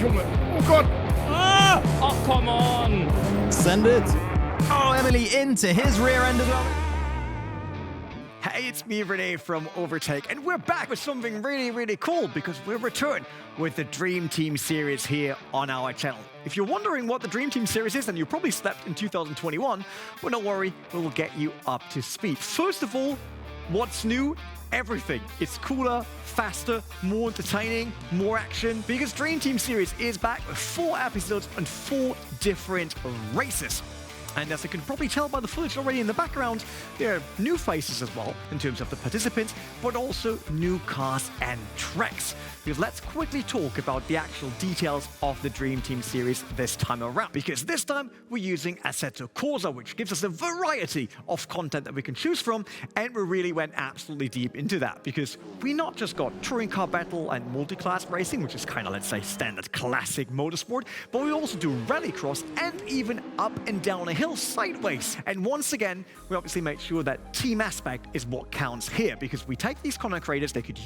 Junge. Oh Gott. Ah! Oh, come on. Send it. Oh, Emily into his rear end as well. Hey, it's me, Renee from OverTake, and we're back with something really, really cool because we're returned with the Dream Team series here on our channel. If you're wondering what the Dream Team series is, and you probably slept in 2021, well, don't worry, we will get you up to speed. First of all, what's new? Everything. It's cooler, faster, more entertaining, more action, because Dream Team series is back with 4 episodes and 4 different races. And as you can probably tell by the footage already in the background, there are new faces as well in terms of the participants, but also new cars and tracks. Because let's quickly talk about the actual details of the Dream Team series this time around. Because this time we're using Assetto Corsa, which gives us a variety of content that we can choose from, and we really went absolutely deep into that. Because we not just got touring car battle and multi-class racing, which is kind of, let's say, standard classic motorsport, but we also do rallycross and even up and down a hill sideways. And once again, we obviously make sure that team aspect is what counts here, because we take these content creators, they could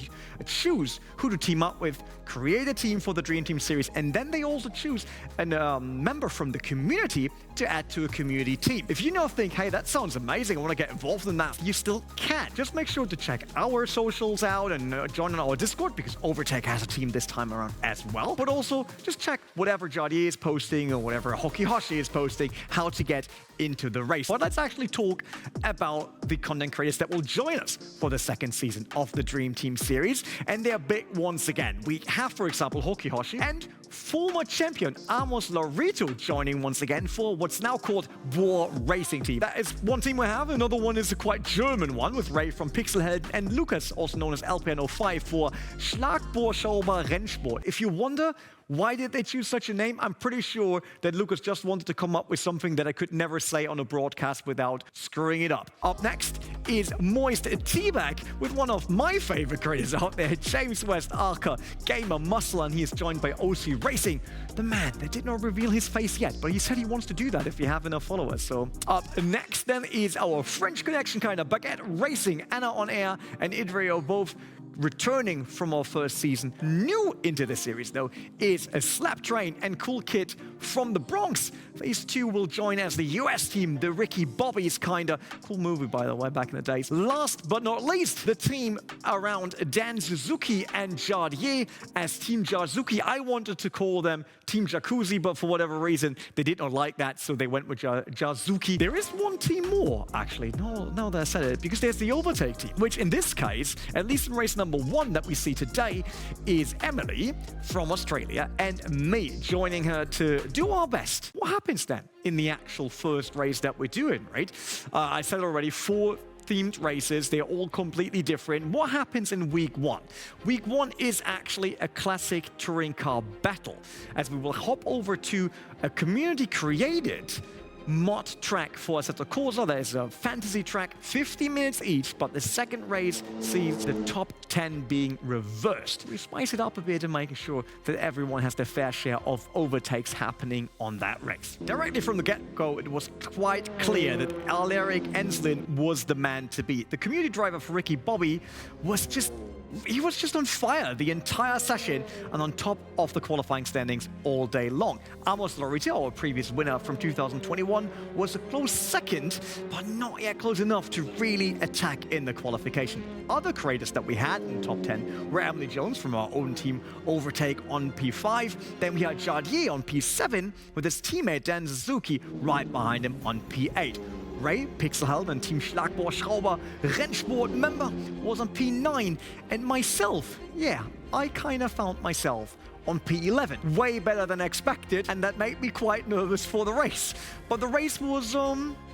choose who to team up with, create a team for the Dream Team series, and then they also choose a member from the community to add to a community team. If you now think, hey, that sounds amazing, I want to get involved in that, you still can. Just make sure to check our socials out and join on our Discord, because OverTake has a team this time around as well. But also, just check whatever Jardier is posting or whatever Hoki Hoshi is posting, how to get into the race. But let's actually talk about the content creators that will join us for the second season of the Dream Team series. And they're big once again. We have, for example, Hoki Hoshi and former champion Amos Laurito joining once again for what's now called War Racing Team. That is one team we have. Another one is a quite German one with Ray from Pixelhead and Lucas, also known as LPN05, for Schlagbohrschauber Rennsport. If you wonder, why did they choose such a name? I'm pretty sure that Lucas just wanted to come up with something that I could never say on a broadcast without screwing it up. Up next is Moist Teabag with one of my favorite creators out there, James West Arca, GamerMuscle, and he is joined by OC Racing. The man, they did not reveal his face yet, but he said he wants to do that if you have enough followers. So up next then is our French connection kind of Baguette Racing, Anna on Air and Idrio, both returning from our first season. New into the series, though, is a SLAPTrain and Cool Kid from the Bronx. These two will join as the US team, the Ricky Bobbies kinda. Cool movie, by the way, back in the days. Last but not least, the team around Dan Suzuki and Jardier as Team Jarzuki. I wanted to call them Team Jacuzzi, but for whatever reason, they did not like that, so they went with Jarzuki. There is one team more, actually. No, that I said it, because there's the OverTake team, which in this case, at least in race number 1 that we see today, is Emily from Australia and me joining her to do our best. What happens then in the actual first race that we're doing, right? I said already, 4 themed races. They're all completely different. What happens in week 1? Week 1 is actually a classic touring car battle, as we will hop over to a community created mod track for Assetto Corsa. There's a fantasy track, 50 minutes each, but the second race sees the top 10 being reversed. We spice it up a bit and making sure that everyone has their fair share of overtakes happening on that race. Directly from the get-go, it was quite clear that Alaric Enslin was the man to beat. The community driver for Ricky Bobby was just on fire the entire session and on top of the qualifying standings all day long. Amos Laurito, our previous winner from 2021, was a close second, but not yet close enough to really attack in the qualification. Other creators that we had in the top 10 were Emily Jones from our own team OverTake on P5. Then we had Jardier on P7 with his teammate Dan Suzuki right behind him on P8. Ray, Pixelheld and Team Schlagbohrschauber Rennsport member was on P9, and myself, yeah, I kind of found myself on P11. Way better than expected, and that made me quite nervous for the race. But the race was,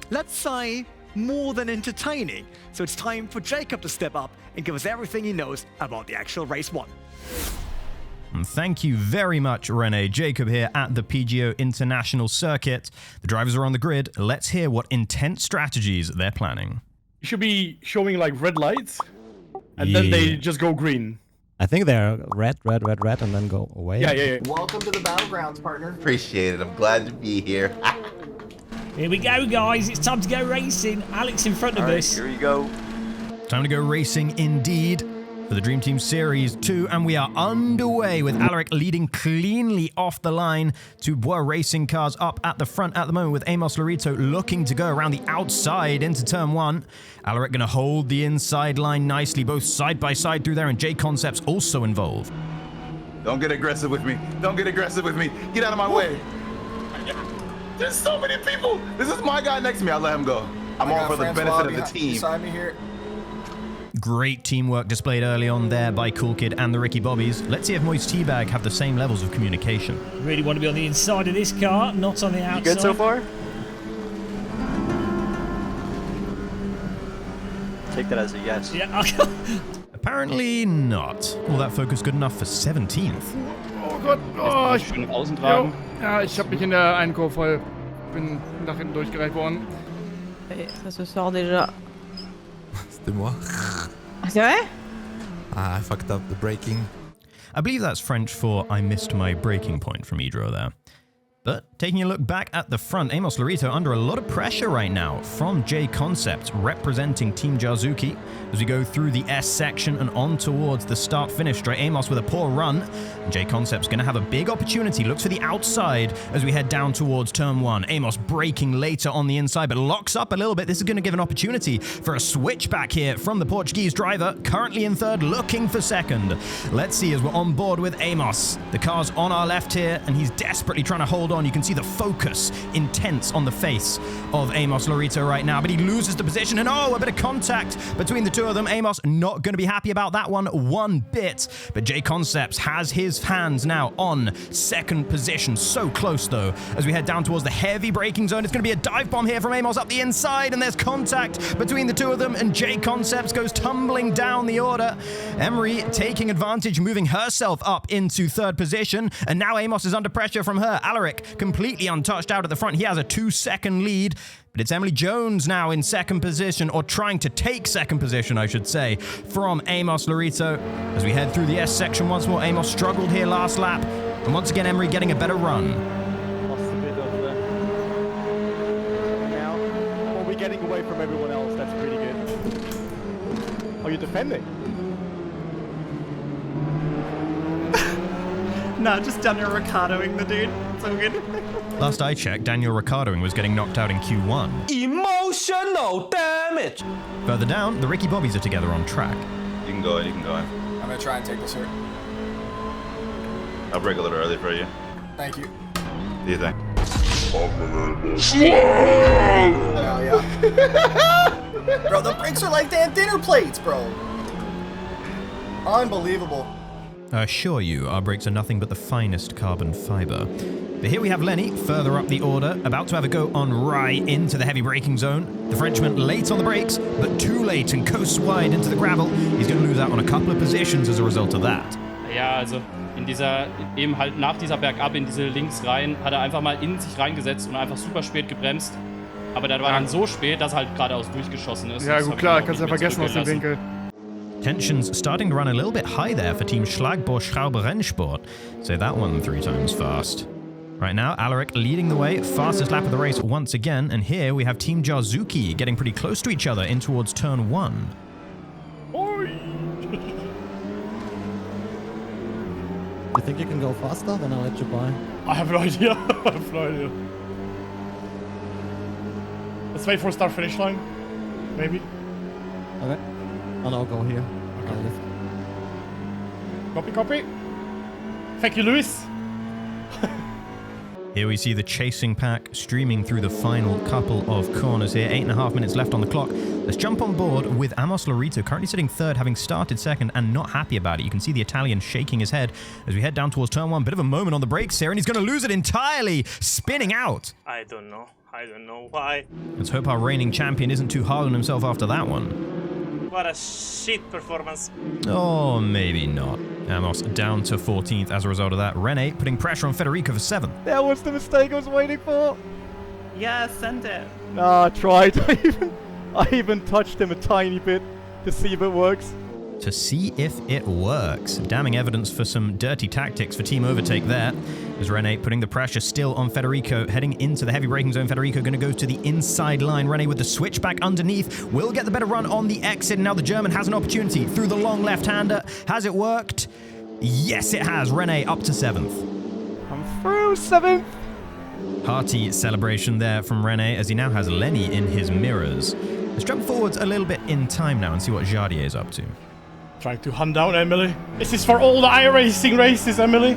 let's say, more than entertaining. So it's time for Jacob to step up and give us everything he knows about the actual race 1. Thank you very much, Rene. Jacob here at the PGO International Circuit. The drivers are on the grid. Let's hear what intense strategies they're planning. You should be showing like red lights, and then they just go green. I think they're red, and then go away. Yeah. Welcome to the battlegrounds, partner. Appreciate it. I'm glad to be here. Here we go, guys. It's time to go racing. Alex in front of us. Here we go. Time to go racing indeed. for the Dream Team Series 2, and we are underway with Alaric leading cleanly off the line. Two Bois racing cars up at the front at the moment, with Amos Lorito looking to go around the outside into turn 1. Alaric going to hold the inside line nicely, both side by side through there, and J Concepts also involved. Don't get aggressive with me. Don't get aggressive with me. Get out of my way. There's so many people. This is my guy next to me. I'll let him go. I'm all for the benefit of the team. Beside me here. Great teamwork displayed early on there by Cool Kid and the Ricky Bobbies. Let's see if Moist Teabag have the same levels of communication. Really want to be on the inside of this car, not on the outside. You good so far? Take that as a yes. Yeah. Apparently not. All that focus good enough for 17th. Oh Gott, oh, Schön außen tragen. ja, ich habe mich in der Einkauf voll, bin nach hinten durchgereicht worden. Et ça se sort déjà. C'était moi. C'est vrai? I fucked up the braking. I believe that's French for I missed my breaking point from Idro there. But taking a look back at the front, Amos Lorito under a lot of pressure right now from J Concept representing Team Jarzuki as we go through the S section and on towards the start-finish straight. Amos with a poor run. And J Concept's going to have a big opportunity. Looks for the outside as we head down towards turn 1. Amos braking later on the inside, but locks up a little bit. This is going to give an opportunity for a switch back here from the Portuguese driver, currently in third, looking for second. Let's see as we're on board with Amos. The car's on our left here, and he's desperately trying to hold on. You can see the focus intense on the face of Amos Lorito right now, but he loses the position, and oh, a bit of contact between the two of them. Amos not going to be happy about that one bit, but J Concepts has his hands now on second position. So close though as we head down towards the heavy braking zone. It's going to be a dive bomb here from Amos up the inside, and there's contact between the two of them, and J Concepts goes tumbling down the order. Emery taking advantage, moving herself up into third position, and now Amos is under pressure from her. Alaric completely untouched out at the front. He has a 2-second lead, but it's Emily Jones now in second position, or trying to take second position, I should say, from Amos Lorito. As we head through the S section once more, Amos struggled here last lap, and once again, Emery getting a better run. Lost a bit of the... Now, well, we're getting away from everyone else. That's pretty good. Are you defending? No, just Daniel Ricciardoing the dude. It's all good. Last I checked, Daniel Ricciardoing was getting knocked out in Q1. Emotional damage! Further down, the Ricky Bobbies are together on track. You can go in. You can go in. I'm gonna try and take this here. I'll break a little early for you. Thank you. Do you think? Hell yeah. Bro, the brakes are like damn dinner plates, bro. Unbelievable. I assure you, our brakes are nothing but the finest carbon fiber. But here we have Lenny, further up the order, about to have a go on right into the heavy braking zone. The Frenchman late on the brakes, but too late and coasts wide into the gravel. He's going to lose out on a couple of positions as a result of that. Ja, also eben halt nach dieser Bergab in diese links rein, hat er einfach mal in sich reingesetzt und einfach super spät gebremst. Aber der war dann so spät, dass er halt geradeaus durchgeschossen ist. Ja gut, klar, kannst du ja vergessen aus dem Winkel. Tensions starting to run a little bit high there for Team Schlagbohr Schrauber Rennsport. Say that one 3 times fast. Right now, Alaric leading the way, fastest lap of the race once again, and here we have Team Jarzuki getting pretty close to each other in towards turn 1. You think you can go faster? Then I'll let you by. I have no idea. I have no idea. Let's wait for start finish line. Maybe. Okay. And I'll go here. I'll lift. Copy, copy. Thank you, Luis. Here we see the chasing pack streaming through the final couple of corners here. 8.5 minutes left on the clock. Let's jump on board with Amos Lorito, currently sitting third, having started second and not happy about it. You can see the Italian shaking his head as we head down towards turn 1. Bit of a moment on the brakes here, and he's going to lose it entirely, spinning out. I don't know why. Let's hope our reigning champion isn't too hard on himself after that one. What a shit performance. Oh, maybe not. Amos down to 14th as a result of that. Rene putting pressure on Federico for 7th. That was the mistake I was waiting for. Yeah, send it. Nah, I tried. I even touched him a tiny bit to see if it works. to see if it works. Damning evidence for some dirty tactics for Team Overtake there. As Rene putting the pressure still on Federico, heading into the heavy braking zone. Federico going to go to the inside line. Rene with the switchback underneath will get the better run on the exit. Now the German has an opportunity through the long left-hander. Has it worked? Yes, it has. Rene up to 7th. I'm through 7th. Hearty celebration there from Rene as he now has Lenny in his mirrors. Let's jump forwards a little bit in time now and see what Jardier is up to. Trying to hunt down Emily. This is for all the iRacing races, Emily.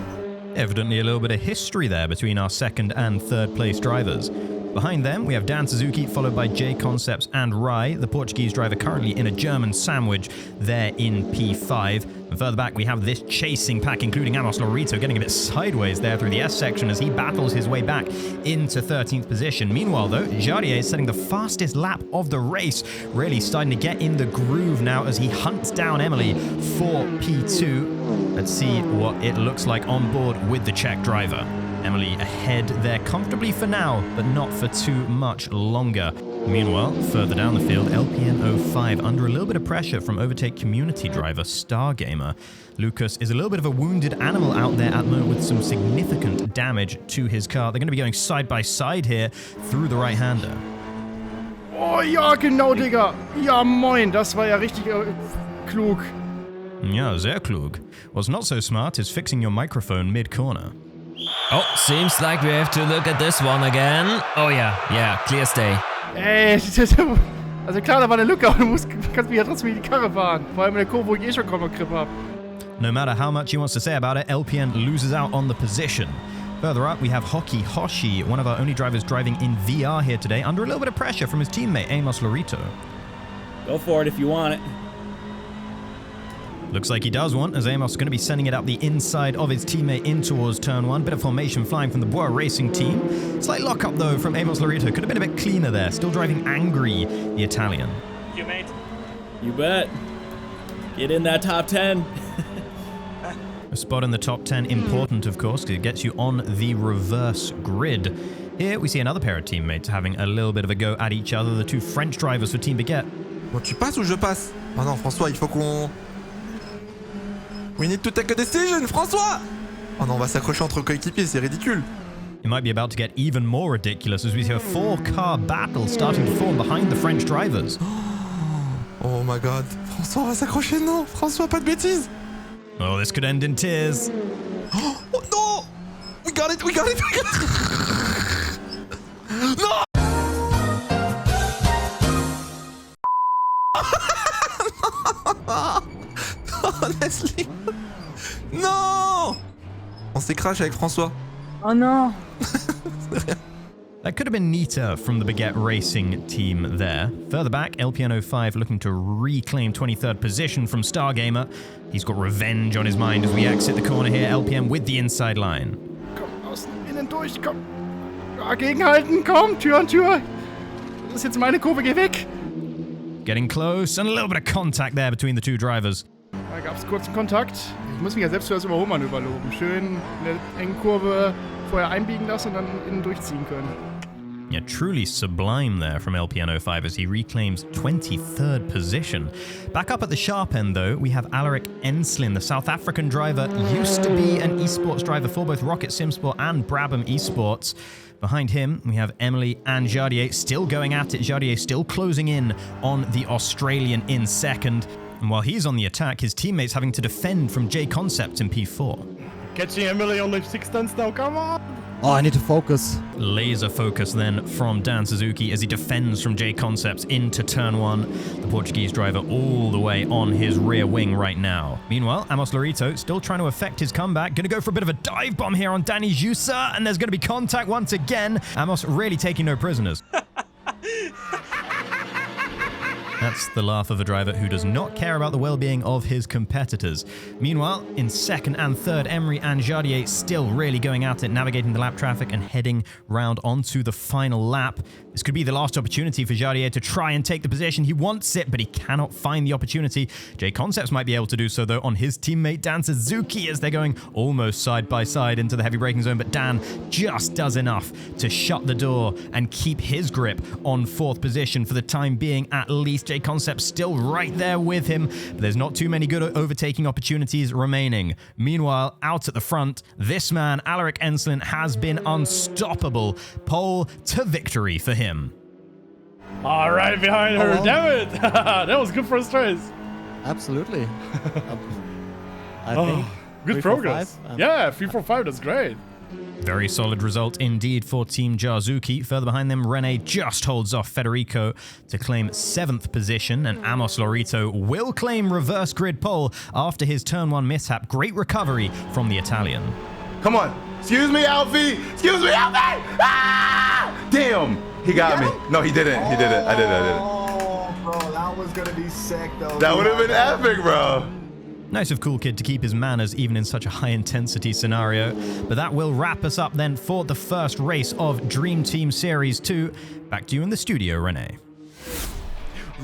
Evidently a little bit of history there between our 2nd and 3rd place drivers. Behind them, we have Dan Suzuki, followed by J Concepts and Rai, the Portuguese driver currently in a German sandwich there in P5. And further back, we have this chasing pack, including Amos Lorito, getting a bit sideways there through the S section as he battles his way back into 13th position. Meanwhile, though, Jardier is setting the fastest lap of the race, really starting to get in the groove now as he hunts down Emily for P2. Let's see what it looks like on board with the Czech driver. Emily ahead there comfortably for now, but not for too much longer. Meanwhile, further down the field, Ep.1 under a little bit of pressure from Overtake community driver Stargamer. Lucas is a little bit of a wounded animal out there at the moment with some significant damage to his car. They're going to be going side by side here through the right-hander. Oh ja, genau, Digga. Ja, moin. Das war ja richtig klug. Ja, sehr klug. What's not so smart is fixing your microphone mid-corner. Oh, seems like we have to look at this one again. Oh yeah, clear stay. Ey, also klar, da war eine Lücke, aber du kannst mich ja trotzdem in die Karre fahren. Vor allem in der Kurve, wo ich schon kaum noch Grip habe. No matter how much he wants to say about it, LPN loses out on the position. Further up, we have Hockey Hoshi, one of our only drivers driving in VR here today, under a little bit of pressure from his teammate, Amos Lorito. Go for it if you want it. Looks like he does want, as Amos is going to be sending it up the inside of his teammate in towards turn 1. Bit of formation flying from the Bois Racing team. Slight lock-up, though, from Amos Lorito. Could have been a bit cleaner there. Still driving angry, the Italian. You, mate. You bet. Get in that top 10. A spot in the top 10 important, of course, because it gets you on the reverse grid. Here, we see another pair of teammates having a little bit of a go at each other. The two French drivers for Team Baguette. Bon, tu passes ou je passe? Oh non, François, il faut qu'on... We need to take a decision, François! Oh non, on va s'accrocher entre coéquipiers, c'est ridicule. It might be about to get even more ridiculous as we see a 4-car battle starting to form behind the French drivers. Oh my god. François, on va s'accrocher, non? François, pas de bêtises! Oh, this could end in tears. Oh no! We got it! No! Honestly. Non! On s'est crash avec François. Oh non. That could have been neater from the Baguette Racing team there. Further back, LPN05 looking to reclaim 23rd position from Stargamer. He's got revenge on his mind as we exit the corner here. LPN with the inside line. Komm, außen, innen durch, komm. Ja, gegenhalten, komm, Tür an Tür. Das ist jetzt meine Kurve, geh weg. Getting close and a little bit of contact there between the two drivers. Da gab es kurzen Kontakt. Ich muss mich ja selbst für das Überholmanöver loben. Schön in der engen Kurve vorher einbiegen lassen und dann innen durchziehen können. Yeah, truly sublime there from LPN05 as he reclaims 23rd position. Back up at the sharp end, though, we have Alaric Enslin, the South African driver, used to be an esports driver for both Rocket Simsport and Brabham Esports. Behind him, we have Emily and Jardier still going at it. Jardier still closing in on the Australian in second. And while he's on the attack, his teammates having to defend from J Concepts in P4. Catching Emily on the 6th now, come on! Oh, I need to focus. Laser focus then from Dan Suzuki as he defends from J Concepts into turn 1. The Portuguese driver all the way on his rear wing right now. Meanwhile, Amos Lorito still trying to effect his comeback. Going to go for a bit of a dive bomb here on Danny Jusa, and there's going to be contact once again. Amos really taking no prisoners. That's the laugh of a driver who does not care about the well-being of his competitors. Meanwhile, in second and third, Emery and Jardier still really going at it, navigating the lap traffic and heading round onto the final lap. This could be the last opportunity for Jardier to try and take the position. He wants it, but he cannot find the opportunity. J Concepts might be able to do so, though, on his teammate Dan Suzuki as they're going almost side by side into the heavy braking zone, but Dan just does enough to shut the door and keep his grip on 4th position for the time being at least. J Concept still right there with him, but there's not too many good overtaking opportunities remaining. Meanwhile, out at the front, this man, Alaric Enslin, has been unstoppable. Pole to victory for him. All right, behind her. Damn it. That was good first race. Absolutely. I Oh, think. good 3, 4, progress. 5, Yeah, 3-4-5. That's great. Very solid result indeed for Team Jarzuki. Further behind them, Rene just holds off Federico to claim 7th position, and Amos Lorito will claim reverse grid pole after his turn 1 mishap. Great recovery from the Italian. Come on. Excuse me, Alfie. Excuse me, Alfie. Ah! Damn. He got me. No, he didn't. He did it. I did it. Oh, bro, that was gonna be sick, though. That would have been epic, bro. Nice of Cool Kid to keep his manners even in such a high-intensity scenario. But that will wrap us up then for the first race of Dream Team Series 2. Back to you in the studio, Rene.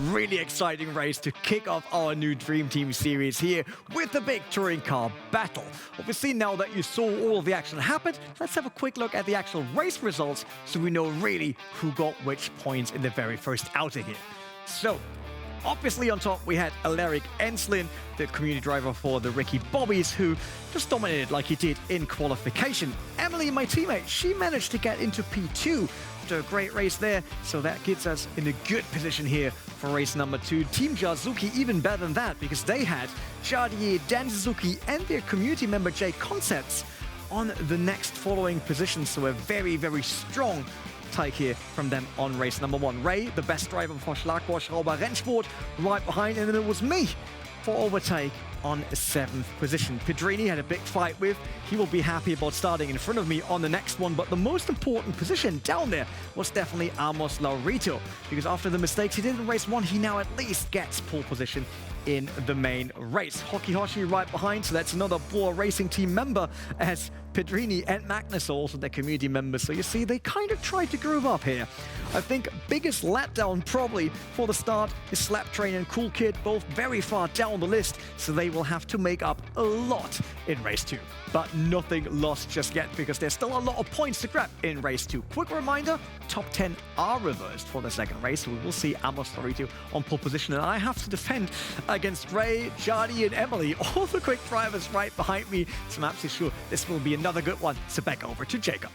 Really exciting race to kick off our new Dream Team series here with the big touring car battle. Obviously, now that you saw all of the action happen, let's have a quick look at the actual race results so we know really who got which points in the very first outer here. So, obviously on top we had Alaric Enslin, the community driver for the Ricky Bobbies, who just dominated like he did in qualification. Emily, my teammate, she managed to get into P2 after a great race there, so that gets us in a good position here for race number 2. Team Jarzuki even better than that, because they had Jardier, Dan Suzuki and their community member Jay Concepts on the next following position, so a very, very strong take here from them on race number 1. Ray, the best driver for Schlagbohrschrauber Rennsport, right behind, and then it was me for overtake on 7th position. Pedrini had a big fight with. He will be happy about starting in front of me on the next one, but the most important position down there was definitely Amos Laurito, because after the mistakes he did in race 1, he now at least gets pole position in the main race. Hoki Hoshi right behind, so that's another Boar Racing team member, as Pedrini and Magnus are also their community members. So you see, they kind of tried to groove up here. I think biggest letdown probably for the start is SLAPTrain and Cool Kid, both very far down the list, so they will have to make up a lot in race 2. But nothing lost just yet, because there's still a lot of points to grab in race 2. Quick reminder, top 10 are reversed for the second race, so we will see Amos Laurito on pole position, and I have to defend against Ray, Jardy, and Emily, all the quick drivers right behind me, so I'm absolutely sure this will be another good one. So back over to Jacob.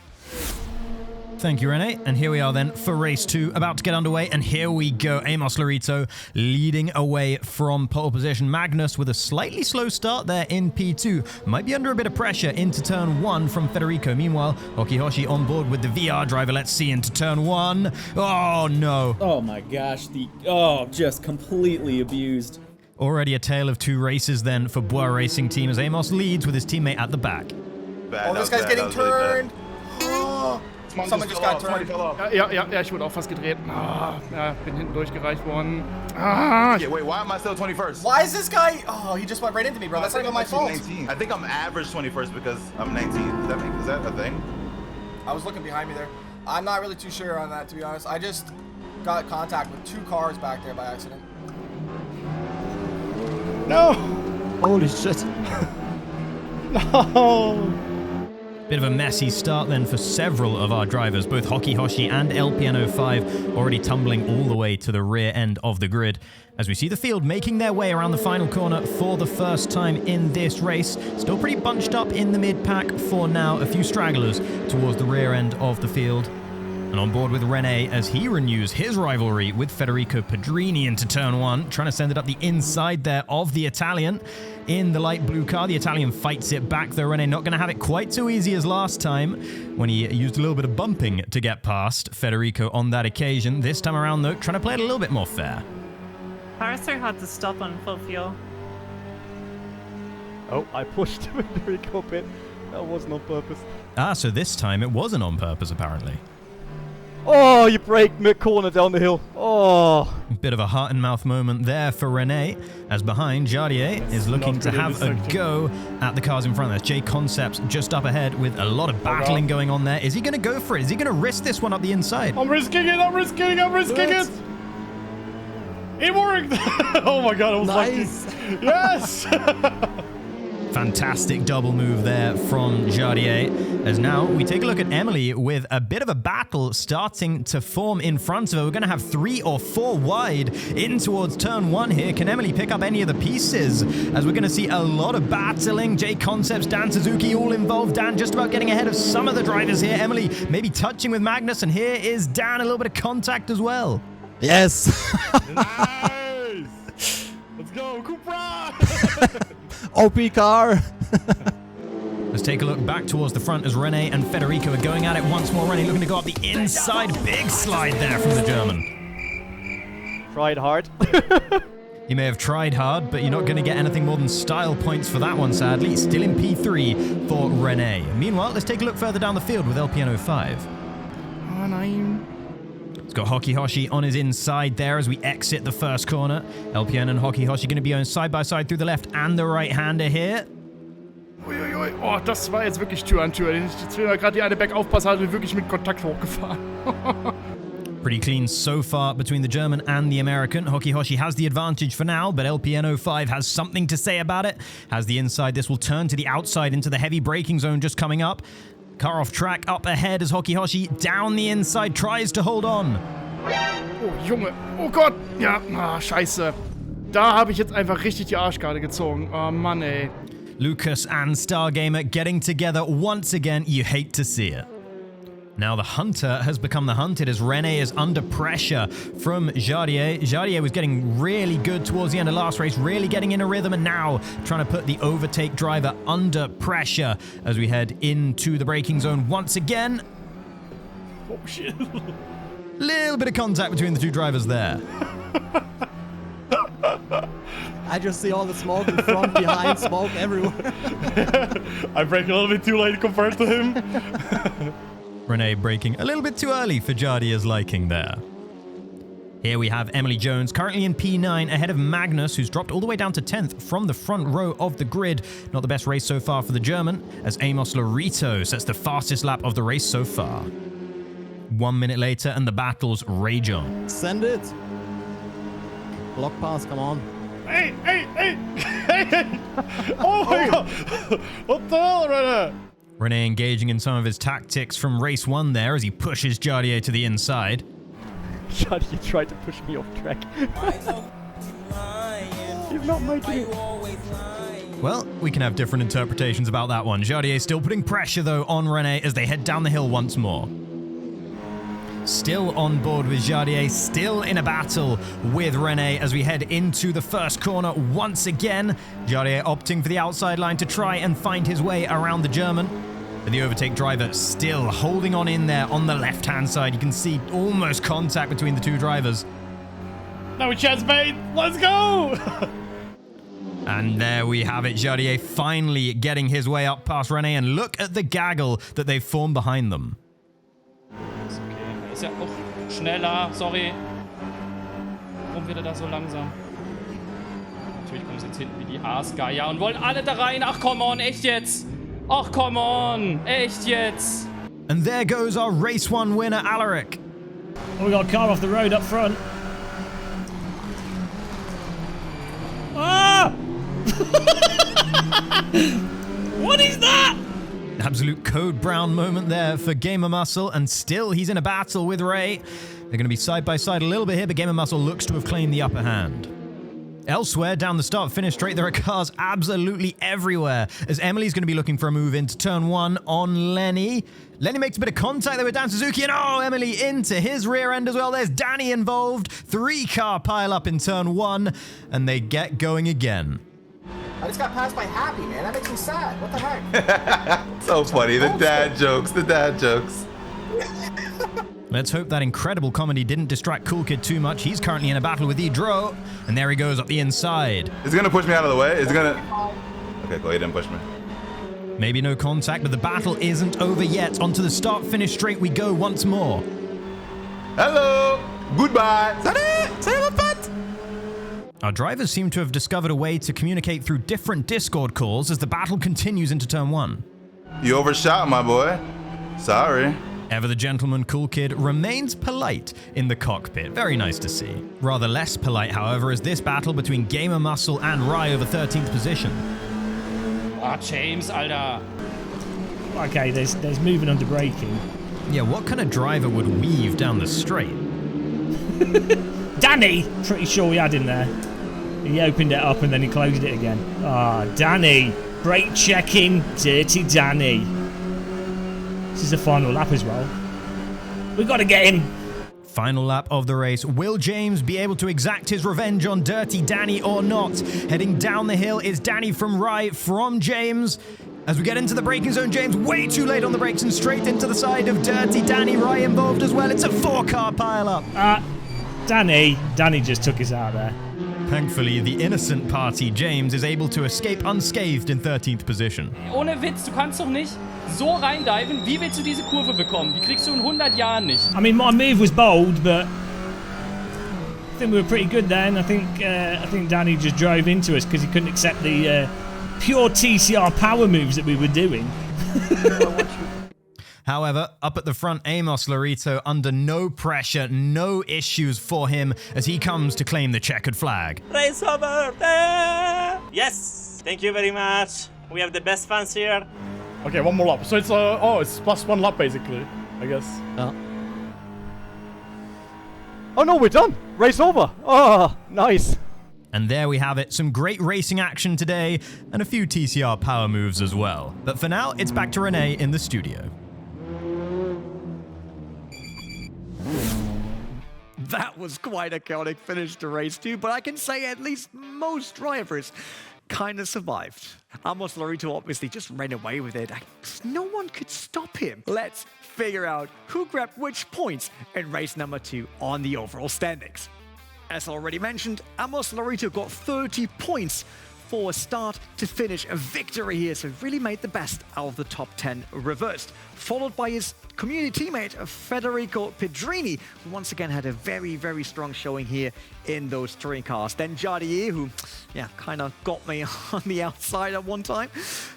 Thank you, Rene. And here we are then for race 2, about to get underway. And here we go. Amos Laurito leading away from pole position. Magnus with a slightly slow start there in P2. Might be under a bit of pressure into turn 1 from Federico. Meanwhile, Hoki Hoshi on board with the VR driver. Let's see into turn 1. Oh, no. Oh, my gosh. Just completely abused. Already a tale of 2 races then for Bois Racing Team, as Amos leads with his teammate at the back. Oh, this guy's getting turned. Oh. Someone just got turned. Ja, ich wurde auch fast gedreht. Ja, bin hinten durchgereicht worden. Yeah, wait, why am I still 21st? Why is this guy? Oh, he just went right into me, bro. That's not even my fault. 19. I think I'm average 21st because I'm 19. Is that a thing? I was looking behind me there. I'm not really too sure on that, to be honest. I just got contact with 2 cars back there by accident. No! Holy shit. No! Bit of a messy start then for several of our drivers, both Hoki Hoshi and Ep.1 already tumbling all the way to the rear end of the grid. As we see the field making their way around the final corner for the first time in this race. Still pretty bunched up in the mid-pack for now, a few stragglers towards the rear end of the field. And on board with Rene as he renews his rivalry with Federico Pedrini into turn 1, trying to send it up the inside there of the Italian in the light blue car. The Italian fights it back though. Rene not going to have it quite so easy as last time when he used a little bit of bumping to get past Federico on that occasion. This time around though, trying to play it a little bit more fair. Parser had to stop on full fuel. Oh, I pushed Federico a bit. That wasn't on purpose. Ah, so this time it wasn't on purpose apparently. Oh, you brake mid-corner down the hill. Oh. Bit of a heart and mouth moment there for Rene, as behind Jardier is looking to have a go at the cars in front. There's Jay Concepts just up ahead with a lot of battling going on there. Is he going to go for it? Is he going to risk this one up the inside? I'm risking it. It. It worked. Oh my god, I was nice. lucky. Yes. Fantastic double move there from Jardier. As now we take a look at Emily with a bit of a battle starting to form in front of her. We're going to have 3 or 4 wide in towards turn 1 here. Can Emily pick up any of the pieces? As we're going to see a lot of battling. J Concepts, Dan Suzuki all involved. Dan just about getting ahead of some of the drivers here. Emily maybe touching with Magnus, and here is Dan, a little bit of contact as well. Yes. Nice. Let's go, Cupra. OP car. Let's take a look back towards the front as Rene and Federico are going at it once more. Rene looking to go up the inside. Big slide there from the German. Tried hard. He may have tried hard, but you're not going to get anything more than style points for that one, sadly. Still in P3 for Rene. Meanwhile, let's take a look further down the field with Ep.1. Oh, nein. It's got Hoki Hoshi on his inside there as we exit the first corner. Ep.1 and Hoki Hoshi going to be going side by side through the left and the right-hander here. Uiuiui. Oh, das war jetzt wirklich Tür an Tür. Jetzt will gerade die eine Bergaufpassage wirklich mit Kontakt hochgefahren. Pretty clean so far between the German and the American. Hoki Hoshi has the advantage for now, but Ep.1 has something to say about it. Has the inside. This will turn to the outside into the heavy braking zone just coming up. Car off track, up ahead as Hoki Hoshi down the inside, tries to hold on. Oh, Junge. Oh Gott. Ja, scheiße. Da habe ich jetzt einfach richtig die Arschkarte gezogen. Oh, Mann, ey. Lucas and Stargamer getting together once again. You hate to see it. Now the hunter has become the hunted as Rene is under pressure from Jardier. Jardier was getting really good towards the end of last race, really getting in a rhythm, and now trying to put the overtake driver under pressure as we head into the braking zone once again. Oh shit. Little bit of contact between the two drivers there. I just see all the smoke in front, behind, smoke everywhere. I brake a little bit too late compared to him. Rene braking a little bit too early for Jardier's liking there. Here we have Emily Jones, currently in P9, ahead of Magnus, who's dropped all the way down to 10th from the front row of the grid. Not the best race so far for the German, as Amos Lorito sets the fastest lap of the race so far. 1 minute later, and the battles rage on. Send it. Block pass, come on. Hey! Oh my god! What the hell, Rene? Rene engaging in some of his tactics from race 1 there as he pushes Jardier to the inside. Jardier tried to push me off track. He's not making it. Well, we can have different interpretations about that one. Jardier still putting pressure though on Rene as they head down the hill once more. Still on board with Jardier, still in a battle with Rene as we head into the first corner once again. Jardier opting for the outside line to try and find his way around the German. But the overtake driver still holding on in there on the left-hand side. You can see almost contact between the two drivers. No chance, mate. Let's go! And there we have it. Jardier finally getting his way up past Rene, and look at the gaggle that they've formed behind them. Ist ja auch schneller, sorry. Warum wird er da so langsam? Natürlich kommen sie jetzt hinten wie die Aasgeier und wollen alle da rein. Ach, come on, echt jetzt? Ach, come on, echt jetzt? And there goes our race 1 winner, Alaric. Oh, we got a car off the road up front. Ah! What is that? Absolute Code Brown moment there for GamerMuscle, and still he's in a battle with Ray. They're going to be side by side a little bit here, but GamerMuscle looks to have claimed the upper hand. Elsewhere, down the start-finish straight, there are cars absolutely everywhere, as Emily's going to be looking for a move into turn 1 on Lenny. Lenny makes a bit of contact there with Dan Suzuki, and oh, Emily into his rear end as well. There's Danny involved. 3-car pile-up in turn 1, and they get going again. I just got passed by Happy, man. That makes me sad. What the heck? So funny. The dad jokes. Let's hope that incredible comedy didn't distract Cool Kid too much. He's currently in a battle with Idro, and there he goes up the inside. Is he gonna push me out of the way? Is he gonna... Okay, cool. He didn't push me. Maybe no contact, but the battle isn't over yet. Onto the start-finish straight we go once more. Hello. Goodbye. Our drivers seem to have discovered a way to communicate through different Discord calls as the battle continues into turn 1. You overshot, my boy. Sorry. Ever the gentleman Cool Kid remains polite in the cockpit. Very nice to see. Rather less polite, however, is this battle between GamerMuscle and Rai over 13th position. Ah, James, Alter. Okay, there's moving under braking. Yeah, what kind of driver would weave down the straight? Danny! Pretty sure we had him there. He opened it up and then he closed it again. Ah, Danny. Brake checking, dirty Danny. This is the final lap as well. We got to get him. Final lap of the race. Will James be able to exact his revenge on Dirty Danny or not? Heading down the hill is Danny from right from James. As we get into the braking zone, James way too late on the brakes and straight into the side of Dirty Danny. Rye involved as well. It's a 4-car pileup. Danny just took us out there. Thankfully, the innocent party, James, is able to escape unscathed in 13th position. Ohne Witz, du kannst doch nicht so reindiven. Wie willst du diese Kurve bekommen? Die kriegst du in 100 Jahren nicht. I mean, my move was bold, but I think we were pretty good then. I think Danny just drove into us because he couldn't accept the pure TCR power moves that we were doing. However, up at the front, Amos Lorito under no pressure, no issues for him as he comes to claim the checkered flag. Race over there! Yes, thank you very much. We have the best fans here. Okay, one more lap. So it's it's plus 1 lap basically, I guess. Oh no, we're done. Race over. Oh, nice. And there we have it, some great racing action today and a few TCR power moves as well. But for now, it's back to Renee in the studio. That was quite a chaotic finish to race 2, but I can say at least most drivers kind of survived. Amos Lorito obviously just ran away with it. No one could stop him. Let's figure out who grabbed which points in race number 2 on the overall standings. As already mentioned, Amos Lorito got 30 points for start to finish a victory here, so really made the best out of the top 10 reversed. Followed by his community teammate Federico Pedrini, who once again had a very, very strong showing here in those touring cars. Then Jardier, who, kind of got me on the outside at one time,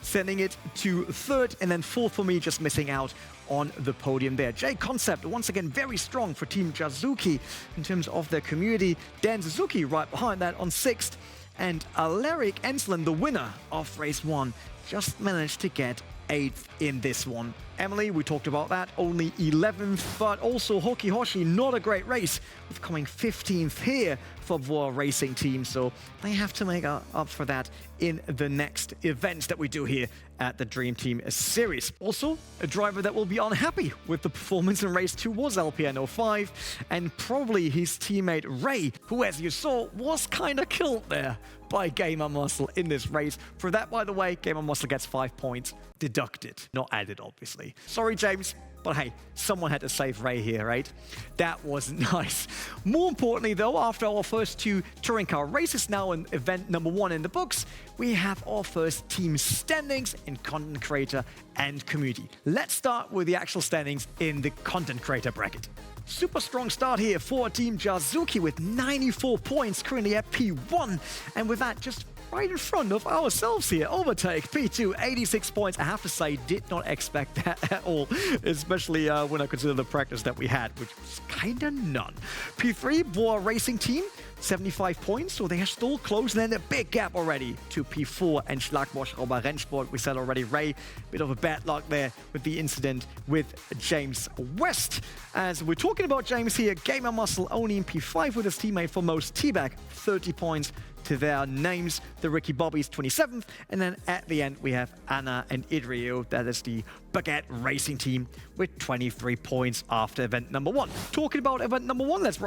sending it to 3rd, and then 4th for me, just missing out on the podium there. J Concept, once again, very strong for Team Jazuki in terms of their community. Dan Suzuki right behind that on 6th. And Alaric Ensland, the winner of race 1, just managed to get 8th in this one. Emily, we talked about that, only 11th, but also Hoki Hoshi, not a great race, with coming 15th here for Voa Racing Team, so they have to make up for that in the next events that we do here at the Dream Team Series. Also, a driver that will be unhappy with the performance in race 2 was LPN05, and probably his teammate Ray, who, as you saw, was kind of killed there by GamerMuscle in this race. For that, by the way, GamerMuscle gets 5 points deducted, not added, obviously. Sorry, James, but hey, someone had to save Ray here, right? That was nice. More importantly, though, after our first 2 touring car races now in event number 1 in the books, we have our first team standings in content creator and community. Let's start with the actual standings in the content creator bracket. Super strong start here for Team Jazuki with 94 points, currently at P1. And with that, just right in front of ourselves here, OverTake, P2, 86 points. I have to say, did not expect that at all, especially when I consider the practice that we had, which was kind of none. P3, Voa Racing Team, 75 points, so they are still close. And then a big gap already to P4 and Schlagmoschrauber Rennsport. We said already, Ray, bit of a bad luck there with the incident with James West. As we're talking about James here, GamerMuscle only in P5 with his teammate for most T-Bag, 30 points to their names. The Ricky Bobbies, 27th. And then at the end, we have Anna and Idrio. That is the Baguette Racing Team with 23 points after event number 1. Talking about event number 1, let's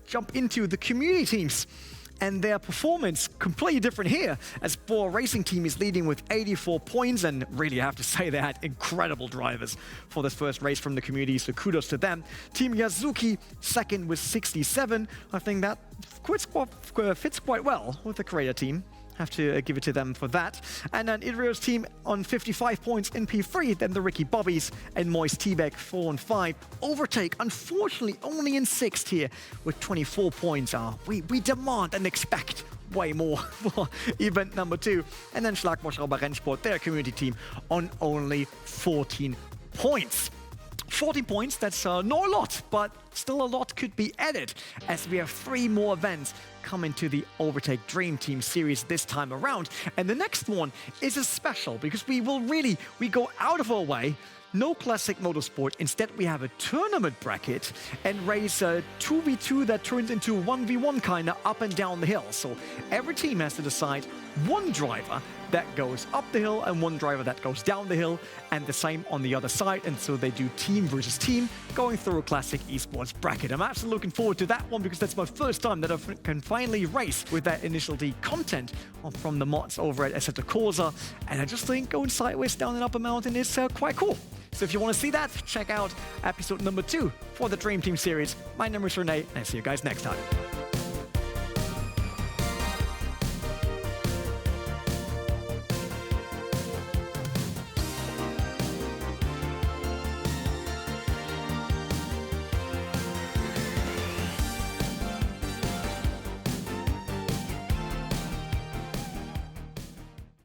jump into the community teams. And their performance completely different here, as Voa Racing Team is leading with 84 points, and really I have to say they had incredible drivers for this first race from the community, so kudos to them. Team Yazuki, 2nd with 67. I think that fits quite well with the creator team. Have to give it to them for that. And then Idrio's team on 55 points in P3, then the Ricky Bobbies and Moist T-Bag 4 and 5. OverTake, unfortunately, only in 6th here with 24 points. We demand and expect way more for event number 2. And then Schlagmoschrauber Rennsport, their community team, on only 14 points. 14 points, that's not a lot, but still a lot could be added as we have 3 more events coming to the OverTake Dream Team Series this time around. And the next one is a special because we go out of our way. No classic motorsport. Instead, we have a tournament bracket and race a 2v2 that turns into 1v1 kind of up and down the hill. So every team has to decide one driver that goes up the hill and one driver that goes down the hill, and the same on the other side. And so they do team versus team going through a classic esports bracket. I'm absolutely looking forward to that one because that's my first time that I can finally race with that Initial D content from the mods over at Assetto Corsa. And I just think going sideways down an upper mountain is quite cool. So if you want to see that, check out episode number 2 for the Dream Team series. My name is Renee, and I'll see you guys next time.